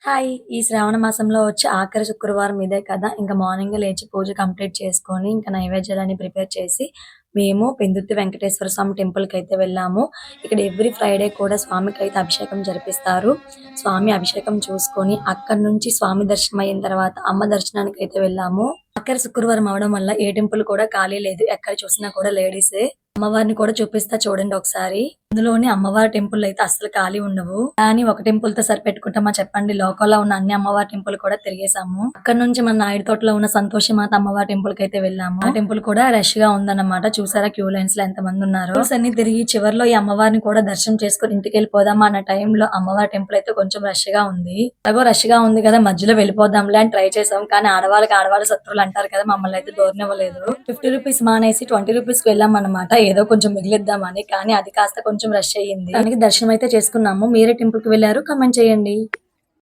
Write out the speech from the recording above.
Hi! ఈ శ్రావణ మాసంలో వచ్చే ఆఖరి శుక్రవారం ఇదే కదా! ఇంక మార్నింగే లేచి పూజ కంప్లీట్ చేసుకొని, ఇంక నైవేద్యాలన్నీ ప్రిపేర్ చేసి, మేము పెందుర్తి వెంకటేశ్వర స్వామి టెంపుల్‌కైతే వెళ్ళాము. ఇక్కడ ఎవ్రీ ఫ్రైడే కూడా స్వామికైతే అభిషేకం జరిపిస్తారు. స్వామి అభిషేకం చూసుకొని, అక్కడి నుంచి స్వామి దర్శనం అయిన తర్వాత అమ్మ దర్శనానికైతే వెళ్ళాము. ఆఖరి శుక్రవారం అవ్వడం వల్ల ఏ టెంపుల్ కూడా ఖాళీ లేదు. ఎక్కడ చూసినా కూడా లేడీసే. అమ్మవారిని కూడా చూపిస్తా చూడండి ఒకసారి. అందులోని అమ్మవారి టెంపుల్ అయితే అస్సలు ఖాళీ ఉండవు. కానీ ఒక టెంపుల్‌తో సరిపెట్టుకుంటామా చెప్పండి. లోకల్‌లో ఉన్న అన్ని అమ్మవారి టెంపుల్ కూడా తిరిగేసాము. అక్కడి నుంచి మన నాయుడు తోటలో ఉన్న సంతోషి మాత అమ్మవారి టెంపుల్‌కైతే వెళ్ళాము. ఆ టెంపుల్ కూడా రష్‌గా ఉందన్నమాట. చూసారా క్యూ లైన్స్‌లో ఎంతమంది ఉన్నారో. టెంపుల్స్ అన్ని తిరిగి చివర్లో ఈ అమ్మవారిని కూడా దర్శనం చేసుకొని ఇంటికెళ్ళిపోదామా అన్న టైంలో అమ్మవారి టెంపుల్ అయితే కొంచెం రష్‌గా ఉంది. ఎలాగో రష్‌గా ఉంది కదా! మధ్యలో వెళ్ళిపోదాంలే అని ట్రై చేసాం. కానీ ఆడవాళ్ళకి ఆడవాళ్ళు శత్రువులు అంటారు కదా! మమ్మల్ని అయితే దూరనివ్వలేదు. రూ. 50 మానేసి రూ. 20కి వెళ్ళామన్నమాట. ఏదో కొంచెం మిగిలిద్దామని. కానీ అది కాస్త కొంచెం రష్ అయ్యింది. దానికి దర్శనం అయితే చేసుకున్నాము. మీరే టెంపుల్‌కి వెళ్లారు? కామెంట్ చేయండి.